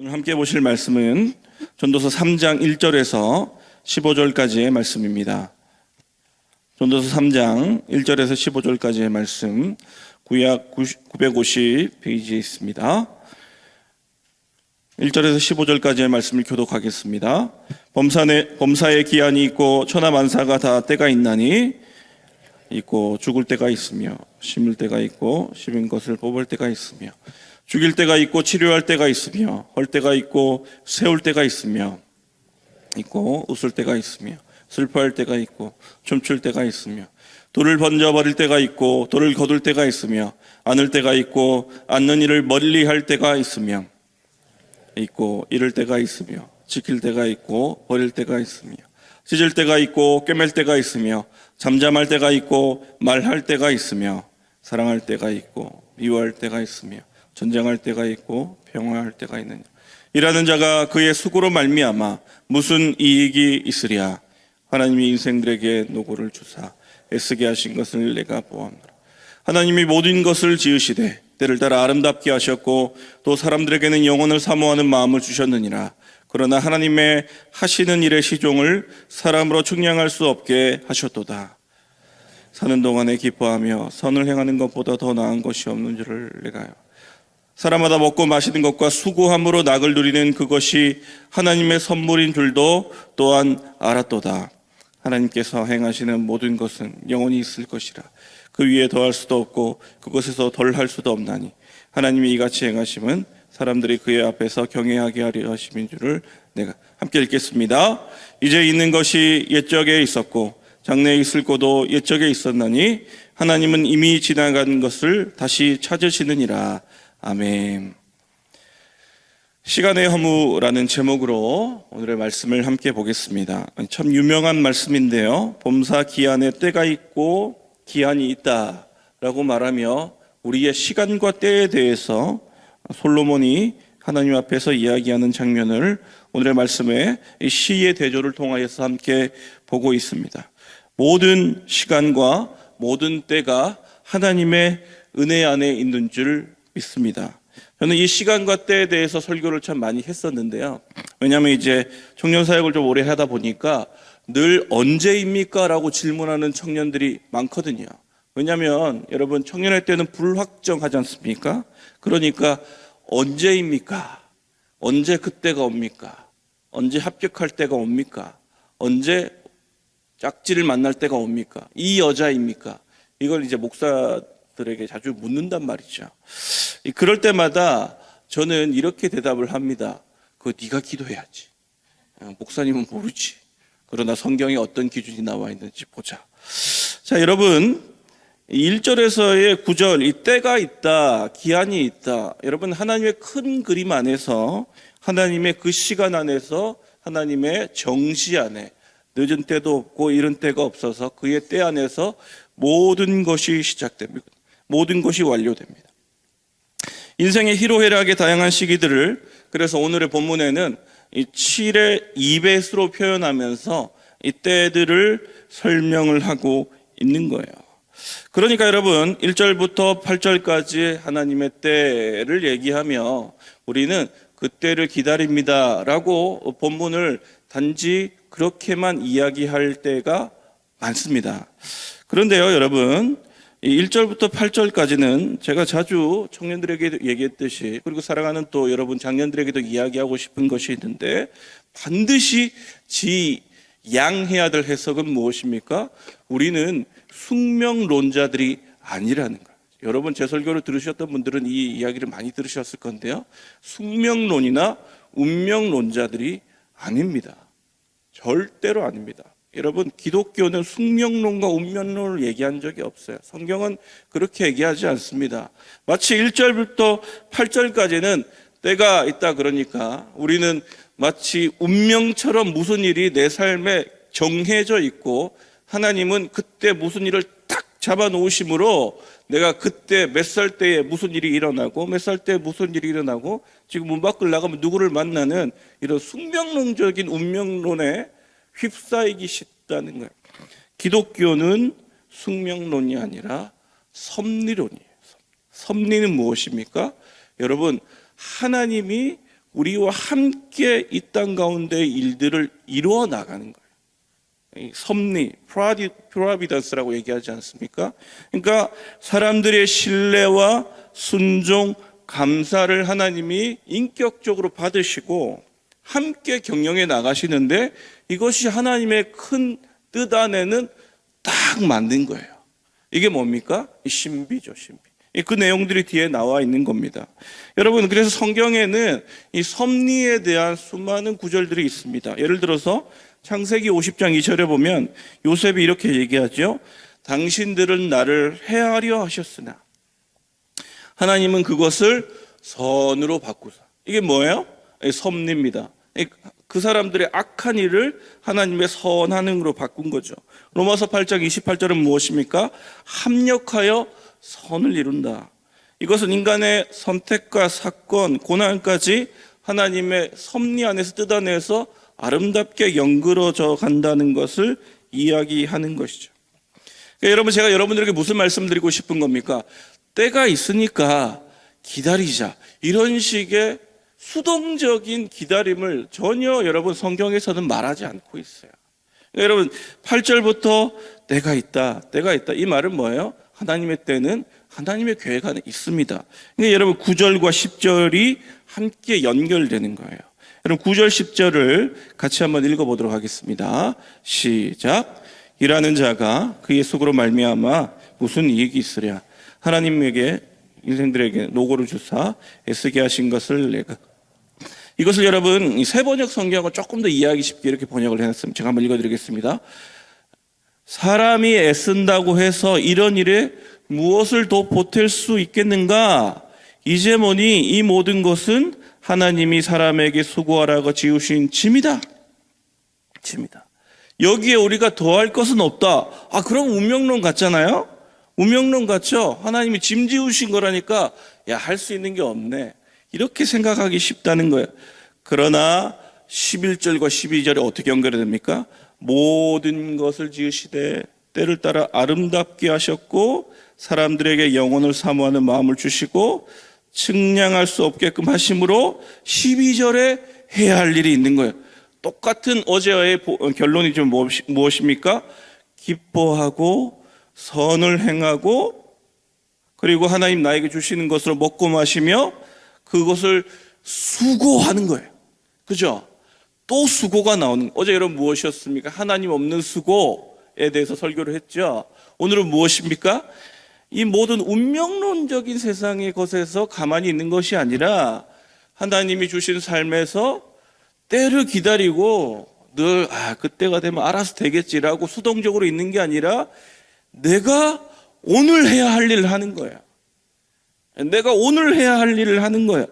오늘 함께 보실 말씀은 전도서 3장 1절에서 15절까지의 말씀입니다. 전도서 3장 1절에서 15절까지의 말씀, 구약 950 페이지에 있습니다. 1절에서 15절까지의 말씀을 교독하겠습니다. 범사의 기한이 있고 천하만사가 다 때가 있나니 있고 죽을 때가 있으며 심을 때가 있고 심은 것을 뽑을 때가 있으며 죽일 때가 있고 치료할 때가 있으며 헐 때가 있고 세울 때가 있으며 있고 웃을 때가 있으며 슬퍼할 때가 있고 춤출 때가 있으며 돌을 번져버릴 때가 있고 돌을 거둘 때가 있으며 안을 때가 있고 안는 일을 멀리할 때가 있으며 있고 이를 때가 있으며 지킬 때가 있고 버릴 때가 있으며 찢을 때가 있고 꿰맬 때가 있으며 잠잠할 때가 있고 말할 때가 있으며 사랑할 때가 있고 미워할 때가 있으며 전쟁할 때가 있고 평화할 때가 있느냐. 일하는 자가 그의 수고로 말미암아 무슨 이익이 있으랴. 하나님이 인생들에게 노고를 주사 애쓰게 하신 것을 내가 보았노라. 하나님이 모든 것을 지으시되 때를 따라 아름답게 하셨고 또 사람들에게는 영혼을 사모하는 마음을 주셨느니라. 그러나 하나님의 하시는 일의 시종을 사람으로 측량할 수 없게 하셨도다. 사는 동안에 기뻐하며 선을 행하는 것보다 더 나은 것이 없는 줄을 내가요. 사람마다 먹고 마시는 것과 수고함으로 낙을 누리는 그것이 하나님의 선물인 줄도 또한 알았도다. 하나님께서 행하시는 모든 것은 영원히 있을 것이라. 그 위에 더할 수도 없고 그것에서 덜할 수도 없나니 하나님이 이같이 행하심은 사람들이 그의 앞에서 경외하게 하려 하심인 줄을 내가. 함께 읽겠습니다. 이제 있는 것이 옛적에 있었고 장래에 있을 것도 옛적에 있었나니 하나님은 이미 지나간 것을 다시 찾으시느니라. 아멘. 시간의 허무라는 제목으로 오늘의 말씀을 함께 보겠습니다. 참 유명한 말씀인데요. 범사 기한에 때가 있고 기한이 있다라고 말하며 우리의 시간과 때에 대해서 솔로몬이 하나님 앞에서 이야기하는 장면을 오늘의 말씀에 시의 대조를 통하여서 함께 보고 있습니다. 모든 시간과 모든 때가 하나님의 은혜 안에 있는 줄 믿습니다. 저는 이 시간과 때에 대해서 설교를 참 많이 했었는데요. 왜냐하면 이제 청년 사역을 좀 오래 하다 보니까 늘 언제입니까? 라고 질문하는 청년들이 많거든요. 왜냐하면 여러분 청년의 때는 불확정하지 않습니까? 그러니까 언제입니까? 언제 그때가 옵니까? 언제 합격할 때가 옵니까? 언제 짝지를 만날 때가 옵니까? 이 여자입니까? 이걸 이제 목사들에게 자주 묻는단 말이죠. 그럴 때마다 저는 이렇게 대답을 합니다. 그거 네가 기도해야지. 목사님은 모르지. 그러나 성경에 어떤 기준이 나와 있는지 보자. 자, 여러분 1절에서의 9절, 이 때가 있다, 기한이 있다. 여러분 하나님의 큰 그림 안에서 하나님의 그 시간 안에서 하나님의 정시 안에 늦은 때도 없고 이른 때가 없어서 그의 때 안에서 모든 것이 시작됩니다. 모든 것이 완료됩니다. 인생의 희로애락의 다양한 시기들을 그래서 오늘의 본문에는 이 7의 2배수로 표현하면서 이 때들을 설명을 하고 있는 거예요. 그러니까 여러분 1절부터 8절까지 하나님의 때를 얘기하며 우리는 그 때를 기다립니다 라고 본문을 단지 그렇게만 이야기할 때가 많습니다. 그런데요 여러분 1절부터 8절까지는 제가 자주 청년들에게 얘기했듯이 그리고 사랑하는 또 여러분 장년들에게도 이야기하고 싶은 것이 있는데 반드시 지양해야 될 해석은 무엇입니까? 우리는 숙명론자들이 아니라는 거예요. 여러분 제 설교를 들으셨던 분들은 이 이야기를 많이 들으셨을 건데요. 숙명론이나 운명론자들이 아닙니다. 절대로 아닙니다. 여러분 기독교는 숙명론과 운명론을 얘기한 적이 없어요. 성경은 그렇게 얘기하지 않습니다. 마치 1절부터 8절까지는 때가 있다 그러니까 우리는 마치 운명처럼 무슨 일이 내 삶에 정해져 있고 하나님은 그때 무슨 일을 딱 잡아놓으심으로 내가 그때 몇 살 때에 무슨 일이 일어나고 몇 살 때에 무슨 일이 일어나고 지금 문 밖을 나가면 누구를 만나는 이런 숙명론적인 운명론에 휩싸이기 쉽다는 거예요. 기독교는 숙명론이 아니라 섭리론이에요. 섭리는 무엇입니까? 여러분 하나님이 우리와 함께 이 땅 가운데 일들을 이루어 나가는 거예요. 이 섭리, 프로비던스라고 얘기하지 않습니까? 그러니까 사람들의 신뢰와 순종, 감사를 하나님이 인격적으로 받으시고 함께 경영해 나가시는데 이것이 하나님의 큰 뜻 안에는 딱 맞는 거예요. 이게 뭡니까? 이 신비죠, 신비. 그 내용들이 뒤에 나와 있는 겁니다. 여러분, 그래서 성경에는 이 섭리에 대한 수많은 구절들이 있습니다. 예를 들어서 창세기 50장 2절에 보면 요셉이 이렇게 얘기하죠. 당신들은 나를 해하려 하셨으나 하나님은 그것을 선으로 바꾸사. 이게 뭐예요? 섭리입니다. 그 사람들의 악한 일을 하나님의 선한 행으로 바꾼 거죠. 로마서 8장 28절은 무엇입니까? 합력하여 선을 이룬다. 이것은 인간의 선택과 사건, 고난까지 하나님의 섭리 안에서 뜯어내서 아름답게 연그러져 간다는 것을 이야기하는 것이죠. 그러니까 여러분, 제가 여러분들에게 무슨 말씀드리고 싶은 겁니까? 때가 있으니까 기다리자. 이런 식의 수동적인 기다림을 전혀 여러분 성경에서는 말하지 않고 있어요. 그러니까 여러분 8절부터 때가 있다, 때가 있다. 이 말은 뭐예요? 하나님의 때는 하나님의 계획 안에 있습니다. 그러니까 여러분 9절과 10절이 함께 연결되는 거예요. 여러분 9절 10절을 같이 한번 읽어보도록 하겠습니다. 시작. 일하는 자가 그의 속으로 말미암아 무슨 이익이 있으랴. 하나님에게 인생들에게 노고를 주사 애쓰게 하신 것을 내가. 이것을 여러분 이 세번역 성경을 조금 더 이해하기 쉽게 이렇게 번역을 해놨습니다. 제가 한번 읽어드리겠습니다. 사람이 애쓴다고 해서 이런 일에 무엇을 더 보탤 수 있겠는가? 이제 보니 이 모든 것은 하나님이 사람에게 수고하라고 지으신 짐이다. 짐이다. 여기에 우리가 더할 것은 없다. 아, 그럼 운명론 같잖아요? 운명론 같죠? 하나님이 짐 지으신 거라니까 야, 할 수 있는 게 없네. 이렇게 생각하기 쉽다는 거예요. 그러나 11절과 12절에 어떻게 연결이 됩니까? 모든 것을 지으시되 때를 따라 아름답게 하셨고 사람들에게 영혼을 사모하는 마음을 주시고 측량할 수 없게끔 하심으로 12절에 해야 할 일이 있는 거예요. 똑같은 어제의 결론이 좀 무엇입니까? 기뻐하고 선을 행하고 그리고 하나님 나에게 주시는 것으로 먹고 마시며 그것을 수고하는 거예요. 그죠? 또 수고가 나오는 거예요. 어제 여러분 무엇이었습니까? 하나님 없는 수고에 대해서 설교를 했죠. 오늘은 무엇입니까? 이 모든 운명론적인 세상의 것에서 가만히 있는 것이 아니라 하나님이 주신 삶에서 때를 기다리고 늘 그때가 되면 알아서 되겠지라고 수동적으로 있는 게 아니라 내가 오늘 해야 할 일을 하는 거예요. 내가 오늘 해야 할 일을 하는 거예요.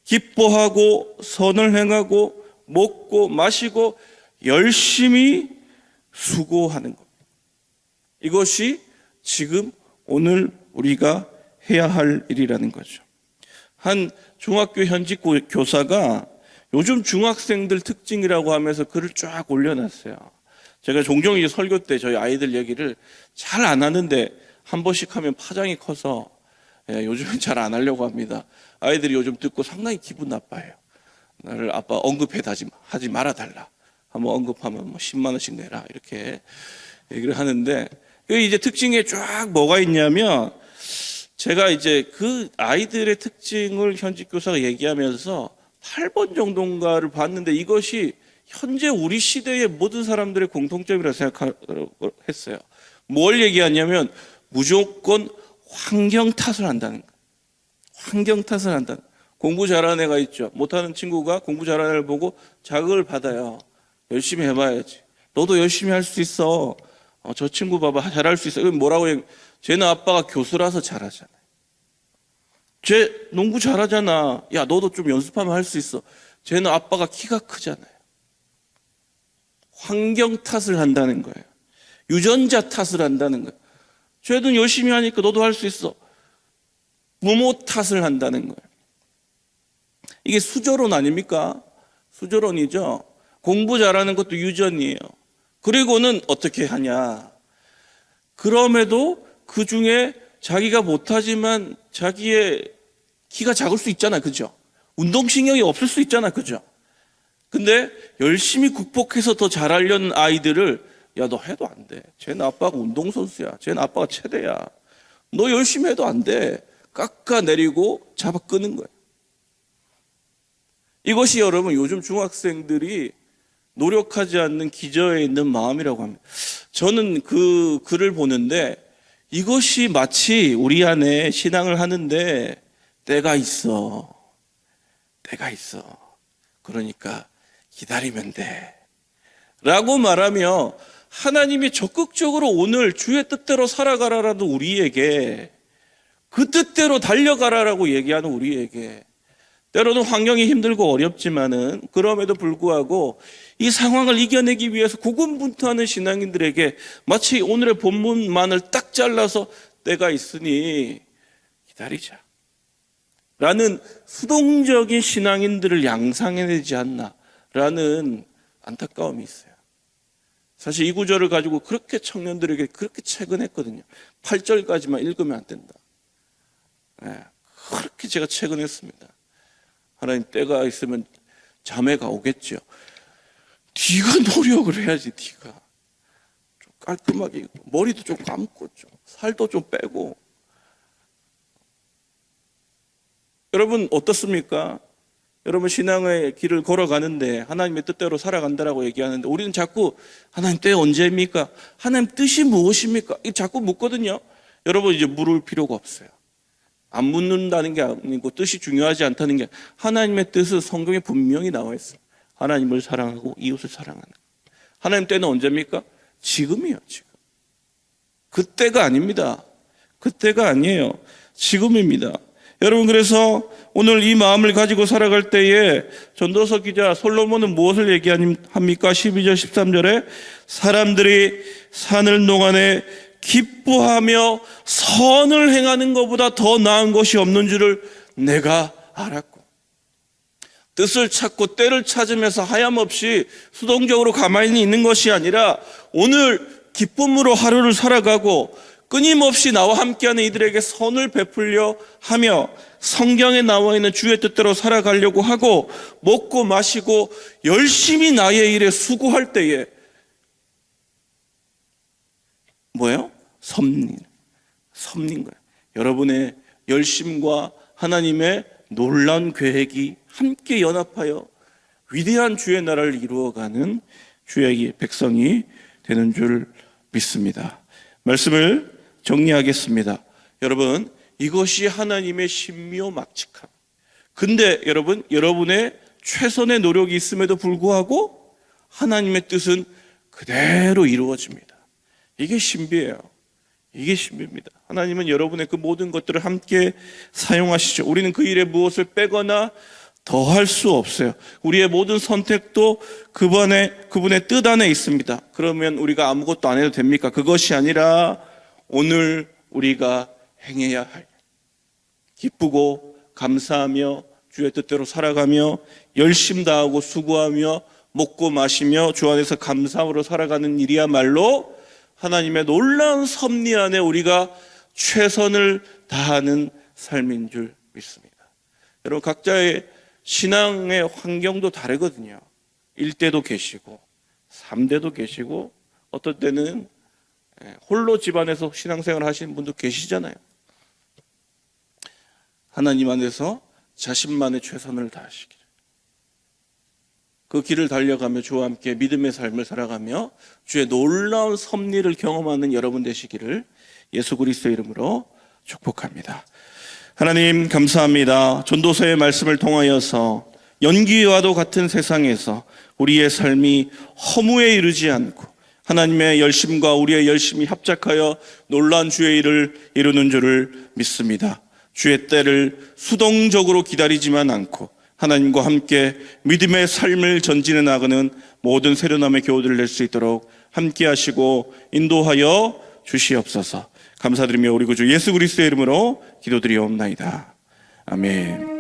기뻐하고 선을 행하고 먹고 마시고 열심히 수고하는 겁니다. 이것이 지금 오늘 우리가 해야 할 일이라는 거죠. 한 중학교 현직 교사가 요즘 중학생들 특징이라고 하면서 글을 쫙 올려놨어요. 제가 종종 이제 설교 때 저희 아이들 얘기를 잘 안 하는데 한 번씩 하면 파장이 커서 요즘은 잘 안 하려고 합니다. 아이들이 요즘 듣고 상당히 기분 나빠해요. 나를 아빠 하지 말아달라. 한번 언급하면 뭐 10만 원씩 내라 이렇게 얘기를 하는데 이제 특징에 쫙 뭐가 있냐면 제가 이제 그 아이들의 특징을 현직 교사가 얘기하면서 8번 정도인가를 봤는데 이것이 현재 우리 시대의 모든 사람들의 공통점이라고 생각했어요. 뭘 얘기하냐면 무조건 환경 탓을 한다는 거예요. 환경 탓을 한다는 거예요. 공부 잘하는 애가 있죠. 못하는 친구가 공부 잘하는 애를 보고 자극을 받아요. 열심히 해봐야지. 너도 열심히 할 수 있어. 저 친구 봐봐 잘할 수 있어. 이건 뭐라고 얘기해? 쟤는 아빠가 교수라서 잘하잖아요. 쟤 농구 잘하잖아. 야 너도 좀 연습하면 할 수 있어. 쟤는 아빠가 키가 크잖아요. 환경 탓을 한다는 거예요. 유전자 탓을 한다는 거예요. 쟤는 열심히 하니까 너도 할 수 있어. 부모 탓을 한다는 거예요. 이게 수저론 아닙니까? 수저론이죠. 공부 잘하는 것도 유전이에요. 그리고는 어떻게 하냐. 그럼에도 그 중에 자기가 못하지만 자기의 키가 작을 수 있잖아요. 그죠? 운동신경이 없을 수 있잖아, 그죠? 근데 열심히 국복해서 더 잘하려는 아이들을 야, 너 해도 안 돼. 쟤는 아빠가 운동선수야. 쟤는 아빠가 최대야. 너 열심히 해도 안 돼. 깎아내리고 잡아 끄는 거예요. 이것이 여러분 요즘 중학생들이 노력하지 않는 기저에 있는 마음이라고 합니다. 저는 그 글을 보는데 이것이 마치 우리 안에 신앙을 하는데 때가 있어. 때가 있어. 그러니까 기다리면 돼. 라고 말하며 하나님이 적극적으로 오늘 주의 뜻대로 살아가라라도 우리에게 그 뜻대로 달려가라라고 얘기하는 우리에게 때로는 환경이 힘들고 어렵지만은 그럼에도 불구하고 이 상황을 이겨내기 위해서 고군분투하는 신앙인들에게 마치 오늘의 본문만을 딱 잘라서 때가 있으니 기다리자 라는 수동적인 신앙인들을 양상해내지 않나 라는 안타까움이 있어요. 사실 이 구절을 가지고 그렇게 청년들에게 그렇게 체근했거든요. 8절까지만 읽으면 안 된다. 그렇게 제가 체근했습니다. 하나님 때가 있으면 자매가 오겠죠. 네가 노력을 해야지. 네가 좀 깔끔하게 입고, 머리도 좀 감고 좀 살도 좀 빼고. 여러분 어떻습니까? 여러분 신앙의 길을 걸어가는데 하나님의 뜻대로 살아간다라고 얘기하는데 우리는 자꾸 하나님 때 언제입니까? 하나님 뜻이 무엇입니까? 자꾸 묻거든요. 여러분 이제 물을 필요가 없어요. 안 묻는다는 게 아니고 뜻이 중요하지 않다는 게 하나님의 뜻은 성경에 분명히 나와 있어요. 하나님을 사랑하고 이웃을 사랑하는. 하나님 때는 언제입니까? 지금이요, 지금. 그때가 아닙니다. 그때가 아니에요. 지금입니다. 여러분 그래서 오늘 이 마음을 가지고 살아갈 때에 전도서 기자 솔로몬은 무엇을 얘기합니까? 12절 13절에 사람들이 사는 동안에 기뻐하며 선을 행하는 것보다 더 나은 것이 없는 줄을 내가 알았고 뜻을 찾고 때를 찾으면서 하염없이 수동적으로 가만히 있는 것이 아니라 오늘 기쁨으로 하루를 살아가고 끊임없이 나와 함께하는 이들에게 선을 베풀려 하며 성경에 나와 있는 주의 뜻대로 살아가려고 하고 먹고 마시고 열심히 나의 일에 수고할 때에 뭐예요? 섭린 거예요. 여러분의 열심과 하나님의 놀라운 계획이 함께 연합하여 위대한 주의 나라를 이루어가는 주의 백성이 되는 줄 믿습니다. 말씀을 정리하겠습니다. 여러분 이것이 하나님의 신묘막측함. 근데 여러분 여러분의 최선의 노력이 있음에도 불구하고 하나님의 뜻은 그대로 이루어집니다. 이게 신비예요. 이게 신비입니다. 하나님은 여러분의 그 모든 것들을 함께 사용하시죠. 우리는 그 일에 무엇을 빼거나 더할 수 없어요. 우리의 모든 선택도 그분의 뜻 안에 있습니다. 그러면 우리가 아무것도 안 해도 됩니까? 그것이 아니라 오늘 우리가 행해야 할 기쁘고 감사하며 주의 뜻대로 살아가며 열심 다하고 수고하며 먹고 마시며 주 안에서 감사함으로 살아가는 일이야말로 하나님의 놀라운 섭리 안에 우리가 최선을 다하는 삶인 줄 믿습니다. 여러분 각자의 신앙의 환경도 다르거든요. 1대도 계시고 3대도 계시고 어떨 때는 홀로 집안에서 신앙생활 하시는 분도 계시잖아요. 하나님 안에서 자신만의 최선을 다하시기를 그 길을 달려가며 주와 함께 믿음의 삶을 살아가며 주의 놀라운 섭리를 경험하는 여러분 되시기를 예수 그리스도의 이름으로 축복합니다. 하나님 감사합니다. 전도서의 말씀을 통하여서 연기와도 같은 세상에서 우리의 삶이 허무에 이르지 않고 하나님의 열심과 우리의 열심이 합작하여 놀라운 주의 일을 이루는 줄을 믿습니다. 주의 때를 수동적으로 기다리지만 않고 하나님과 함께 믿음의 삶을 전진해 나가는 모든 세련함의 교훈을 낼 수 있도록 함께 하시고 인도하여 주시옵소서. 감사드리며 우리 구주 예수 그리스도의 이름으로 기도드리옵나이다. 아멘.